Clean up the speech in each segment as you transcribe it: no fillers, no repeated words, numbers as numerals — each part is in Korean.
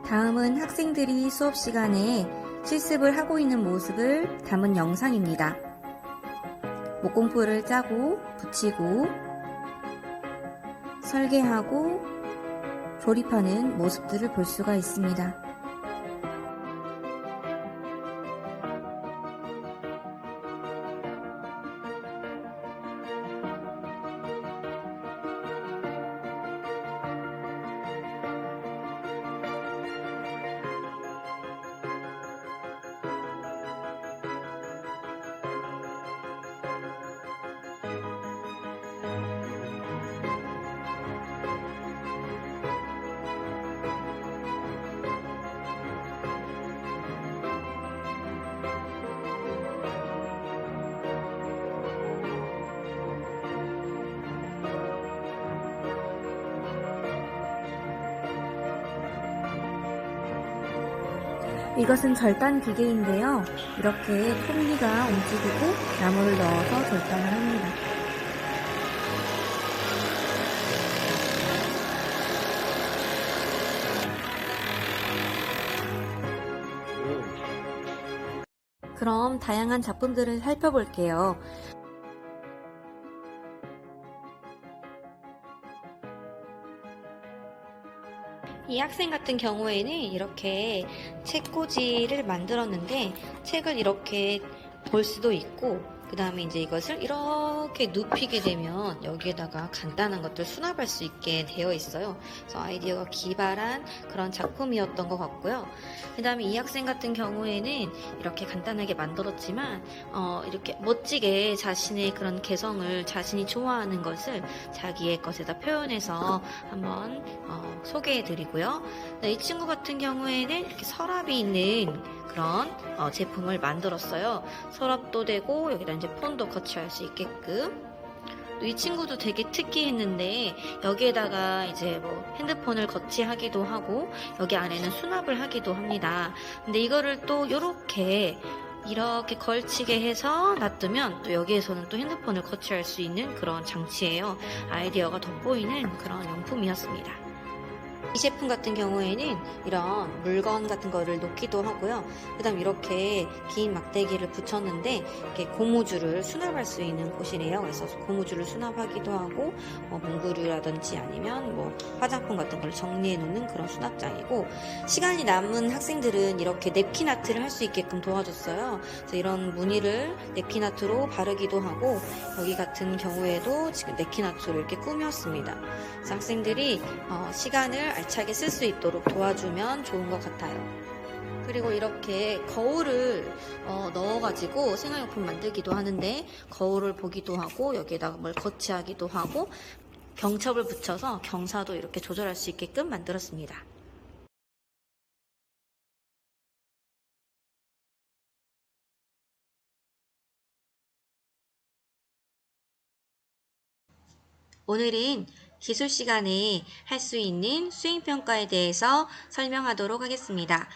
다음은 학생들이 수업 시간에 실습을 하고 있는 모습을 담은 영상입니다. 목공풀을 짜고 붙이고 설계하고 조립하는 모습들을 볼 수가 있습니다. 이것은 절단 기계인데요. 이렇게 톱니가 움직이고 나무를 넣어서 절단을 합니다. 그럼 다양한 작품들을 살펴볼게요. 이 학생 같은 경우에는 이렇게 책꽂이를 만들었는데 책을 이렇게 볼 수도 있고 그 다음에 이제 이것을 이렇게 눕히게 되면 여기에다가 간단한 것들 수납할 수 있게 되어 있어요. 그래서 아이디어가 기발한 그런 작품이었던 것 같고요. 그 다음에 이 학생 같은 경우에는 이렇게 간단하게 만들었지만 이렇게 멋지게 자신의 그런 개성을 자신이 좋아하는 것을 자기의 것에다 표현해서 한번 소개해 드리고요. 이 친구 같은 경우에는 이렇게 서랍이 있는 그런 제품을 만들었어요. 서랍도 되고 여기다 이제 폰도 거치할 수 있게끔. 또 이 친구도 되게 특이했는데 여기에다가 이제 뭐 핸드폰을 거치하기도 하고 여기 안에는 수납을 하기도 합니다. 근데 이거를 또 이렇게 걸치게 해서 놔두면 또 여기에서는 또 핸드폰을 거치할 수 있는 그런 장치예요. 아이디어가 돋보이는 그런 용품이었습니다. 이 제품 같은 경우에는 이런 물건 같은 거를 놓기도 하고요. 그 다음 이렇게 긴 막대기를 붙였는데 이렇게 고무줄을 수납할 수 있는 곳이래요. 그래서 고무줄을 수납하기도 하고 문구류라든지 아니면 뭐 화장품 같은 걸 정리해 놓는 그런 수납장이고, 시간이 남은 학생들은 이렇게 냅킨 아트를 할 수 있게끔 도와줬어요. 그래서 이런 무늬를 냅킨 아트로 바르기도 하고 여기 같은 경우에도 지금 냅킨 아트로 이렇게 꾸몄습니다. 그래서 학생들이 시간을 알차게 쓸 수 있도록 도와주면 좋은 것 같아요. 그리고 이렇게 거울을 넣어가지고 생활용품 만들기도 하는데 거울을 보기도 하고 여기에다가 뭘 거치하기도 하고 경첩을 붙여서 경사도 이렇게 조절할 수 있게끔 만들었습니다. 오늘은 기술 시간에 할 수 있는 수행평가에 대해서 설명하도록 하겠습니다.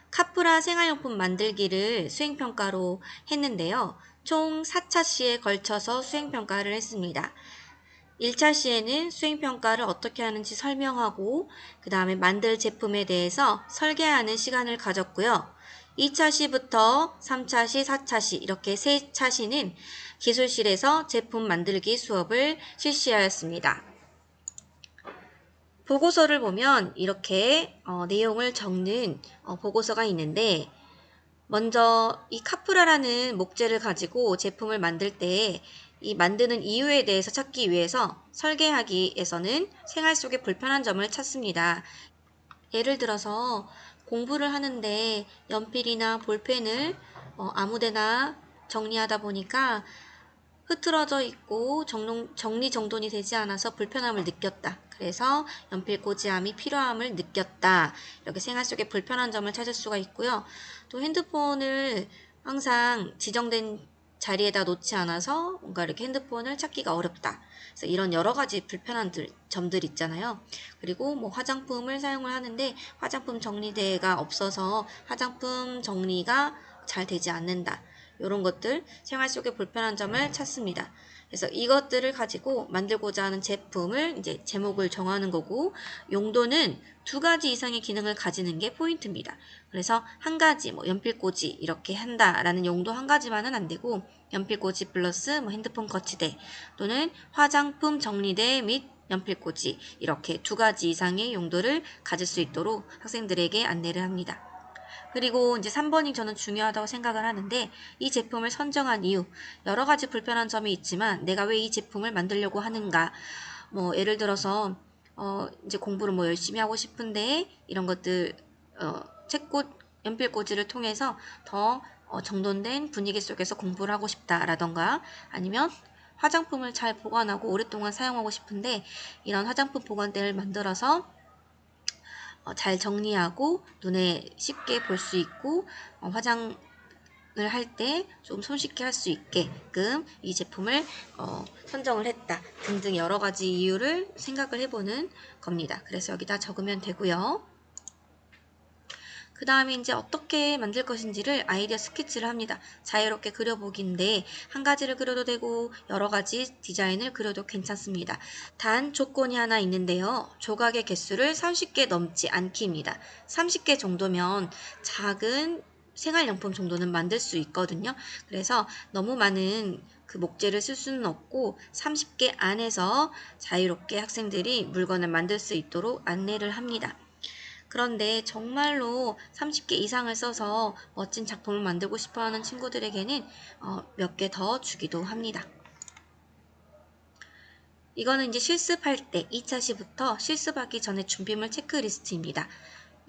카프라 생활용품 만들기를 수행평가로 했는데요. 총 4차 시에 걸쳐서 수행평가를 했습니다. 1차 시에는 수행평가를 어떻게 하는지 설명하고 그 다음에 만들 제품에 대해서 설계하는 시간을 가졌고요. 2차 시부터 3차 시, 4차 시 이렇게 3차 시는 기술실에서 제품 만들기 수업을 실시하였습니다. 보고서를 보면 이렇게 내용을 적는 보고서가 있는데, 먼저 이 카프라라는 목재를 가지고 제품을 만들 때 이 만드는 이유에 대해서 찾기 위해서 설계하기에서는 생활 속의 불편한 점을 찾습니다. 예를 들어서 공부를 하는데 연필이나 볼펜을 아무데나 정리하다 보니까 흐트러져 있고 정리정돈이 되지 않아서 불편함을 느꼈다. 그래서 연필 꽂이함이 필요함을 느꼈다. 이렇게 생활 속에 불편한 점을 찾을 수가 있고요. 또 핸드폰을 항상 지정된 자리에다 놓지 않아서 뭔가 이렇게 핸드폰을 찾기가 어렵다. 그래서 이런 여러 가지 불편한 점들 있잖아요. 그리고 뭐 화장품을 사용을 하는데 화장품 정리대가 없어서 화장품 정리가 잘 되지 않는다. 이런 것들 생활 속의 불편한 점을 찾습니다. 그래서 이것들을 가지고 만들고자 하는 제품을 이제 제목을 정하는 거고, 용도는 2가지 이상의 기능을 가지는 게 포인트입니다. 그래서 한 가지 뭐 연필꽂이 이렇게 한다라는 용도 한 가지만은 안 되고, 연필꽂이 플러스 뭐 핸드폰 거치대 또는 화장품 정리대 및 연필꽂이, 이렇게 2가지 이상의 용도를 가질 수 있도록 학생들에게 안내를 합니다. 그리고 이제 3번이 저는 중요하다고 생각을 하는데, 이 제품을 선정한 이유, 여러 가지 불편한 점이 있지만 내가 왜 이 제품을 만들려고 하는가, 뭐 예를 들어서 이제 공부를 뭐 열심히 하고 싶은데 이런 것들 책꽂 연필꽂이를 통해서 더 정돈된 분위기 속에서 공부를 하고 싶다라던가, 아니면 화장품을 잘 보관하고 오랫동안 사용하고 싶은데 이런 화장품 보관대를 만들어서 잘 정리하고 눈에 쉽게 볼 수 있고 화장을 할 때 좀 손쉽게 할 수 있게끔 이 제품을 선정을 했다 등등 여러 가지 이유를 생각을 해보는 겁니다. 그래서 여기다 적으면 되고요. 그 다음에 이제 어떻게 만들 것인지를 아이디어 스케치를 합니다. 자유롭게 그려보기인데 한 가지를 그려도 되고 여러 가지 디자인을 그려도 괜찮습니다. 단 조건이 하나 있는데요. 조각의 개수를 30개 넘지 않기입니다. 30개 정도면 작은 생활용품 정도는 만들 수 있거든요. 그래서 너무 많은 그 목재를 쓸 수는 없고 30개 안에서 자유롭게 학생들이 물건을 만들 수 있도록 안내를 합니다. 그런데 정말로 30개 이상을 써서 멋진 작품을 만들고 싶어하는 친구들에게는 몇 개 더 주기도 합니다. 이거는 이제 실습할 때 2차 시부터 실습하기 전에 준비물 체크리스트입니다.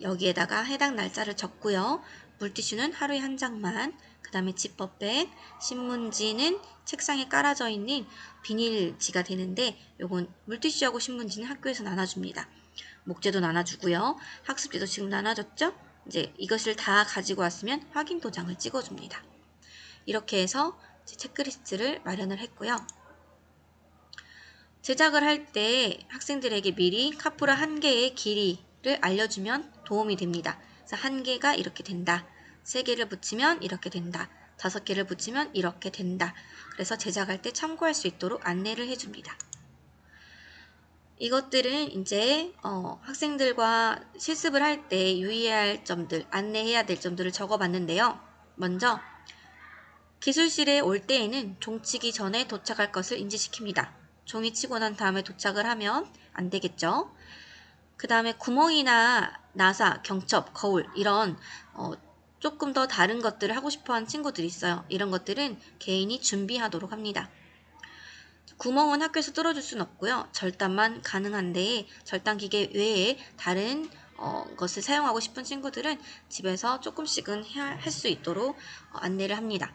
여기에다가 해당 날짜를 적고요. 물티슈는 하루에 한 장만, 그 다음에 지퍼백, 신문지는 책상에 깔아져 있는 비닐지가 되는데 요건 물티슈하고 신문지는 학교에서 나눠줍니다. 목재도 나눠주고요. 학습지도 지금 나눠줬죠? 이제 이것을 다 가지고 왔으면 확인 도장을 찍어줍니다. 이렇게 해서 체크리스트를 마련을 했고요. 제작을 할 때 학생들에게 미리 카푸라 1개의 길이를 알려주면 도움이 됩니다. 그래서 1개가 이렇게 된다. 3개를 붙이면 이렇게 된다. 5개를 붙이면 이렇게 된다. 그래서 제작할 때 참고할 수 있도록 안내를 해줍니다. 이것들은 이제 학생들과 실습을 할 때 유의해야 할 점들, 안내해야 될 점들을 적어봤는데요. 먼저 기술실에 올 때에는 종치기 전에 도착할 것을 인지시킵니다. 종이 치고 난 다음에 도착을 하면 안 되겠죠. 그 다음에 구멍이나 나사, 경첩, 거울 이런 조금 더 다른 것들을 하고 싶어하는 친구들이 있어요. 이런 것들은 개인이 준비하도록 합니다. 구멍은 학교에서 뚫어줄 수는 없고요. 절단만 가능한데 절단 기계 외에 다른 것을 사용하고 싶은 친구들은 집에서 조금씩은 할 수 있도록 안내를 합니다.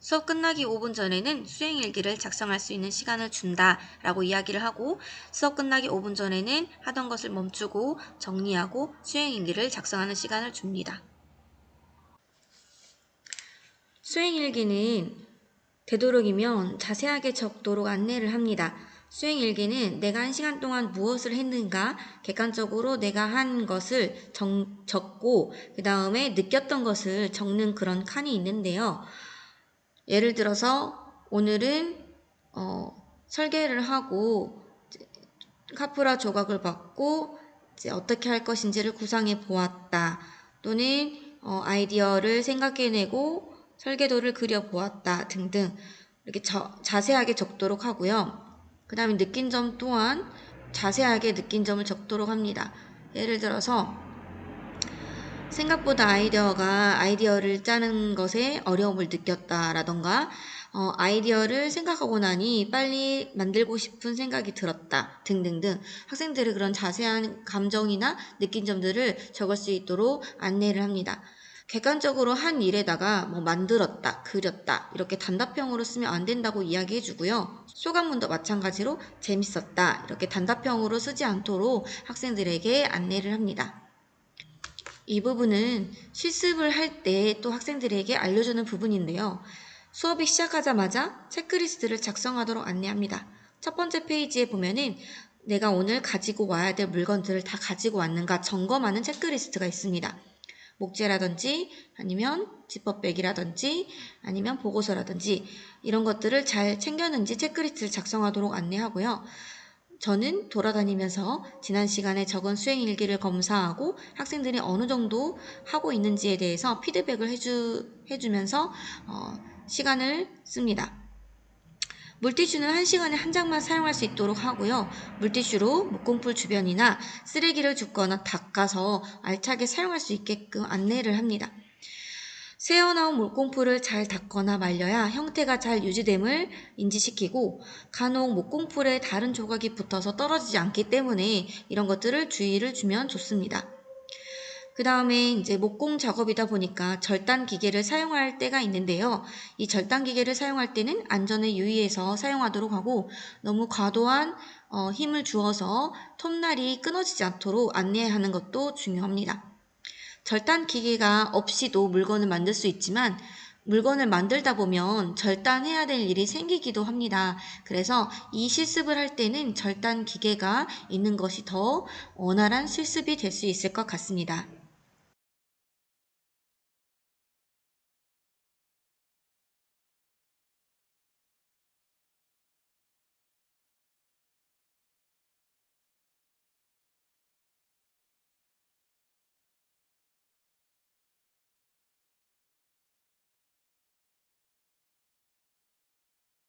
수업 끝나기 5분 전에는 수행일기를 작성할 수 있는 시간을 준다라고 이야기를 하고, 수업 끝나기 5분 전에는 하던 것을 멈추고 정리하고 수행일기를 작성하는 시간을 줍니다. 수행일기는 되도록이면 자세하게 적도록 안내를 합니다. 수행일기는 내가 1시간 동안 무엇을 했는가 객관적으로 내가 한 것을 적고 그 다음에 느꼈던 것을 적는 그런 칸이 있는데요. 예를 들어서 오늘은 설계를 하고 카프라 조각을 받고 이제 어떻게 할 것인지를 구상해 보았다. 또는 아이디어를 생각해내고 설계도를 그려보았다 등등 이렇게 자세하게 적도록 하고요. 그 다음에 느낀 점 또한 자세하게 느낀 점을 적도록 합니다. 예를 들어서 생각보다 아이디어를 짜는 것에 어려움을 느꼈다라던가 아이디어를 생각하고 나니 빨리 만들고 싶은 생각이 들었다 등등등 학생들의 그런 자세한 감정이나 느낀 점들을 적을 수 있도록 안내를 합니다. 객관적으로 한 일에다가 뭐 만들었다, 그렸다 이렇게 단답형으로 쓰면 안 된다고 이야기해 주고요. 소감문도 마찬가지로 재밌었다 이렇게 단답형으로 쓰지 않도록 학생들에게 안내를 합니다. 이 부분은 실습을 할 때 또 학생들에게 알려주는 부분인데요. 수업이 시작하자마자 체크리스트를 작성하도록 안내합니다. 첫 번째 페이지에 보면은 내가 오늘 가지고 와야 될 물건들을 다 가지고 왔는가 점검하는 체크리스트가 있습니다. 목재라든지 아니면 지퍼백이라든지 아니면 보고서라든지 이런 것들을 잘 챙겼는지 체크리스트를 작성하도록 안내하고요. 저는 돌아다니면서 지난 시간에 적은 수행 일기를 검사하고 학생들이 어느 정도 하고 있는지에 대해서 피드백을 해주면서 시간을 씁니다. 물티슈는 1시간에 한 장만 사용할 수 있도록 하고요. 물티슈로 목공풀 주변이나 쓰레기를 줍거나 닦아서 알차게 사용할 수 있게끔 안내를 합니다. 새어나온 목공풀을 잘 닦거나 말려야 형태가 잘 유지됨을 인지시키고 간혹 목공풀에 다른 조각이 붙어서 떨어지지 않기 때문에 이런 것들을 주의를 주면 좋습니다. 그 다음에 이제 목공 작업이다 보니까 절단 기계를 사용할 때가 있는데요. 이 절단 기계를 사용할 때는 안전에 유의해서 사용하도록 하고 너무 과도한 힘을 주어서 톱날이 끊어지지 않도록 안내하는 것도 중요합니다. 절단 기계가 없이도 물건을 만들 수 있지만 물건을 만들다 보면 절단해야 될 일이 생기기도 합니다. 그래서 이 실습을 할 때는 절단 기계가 있는 것이 더 원활한 실습이 될 수 있을 것 같습니다.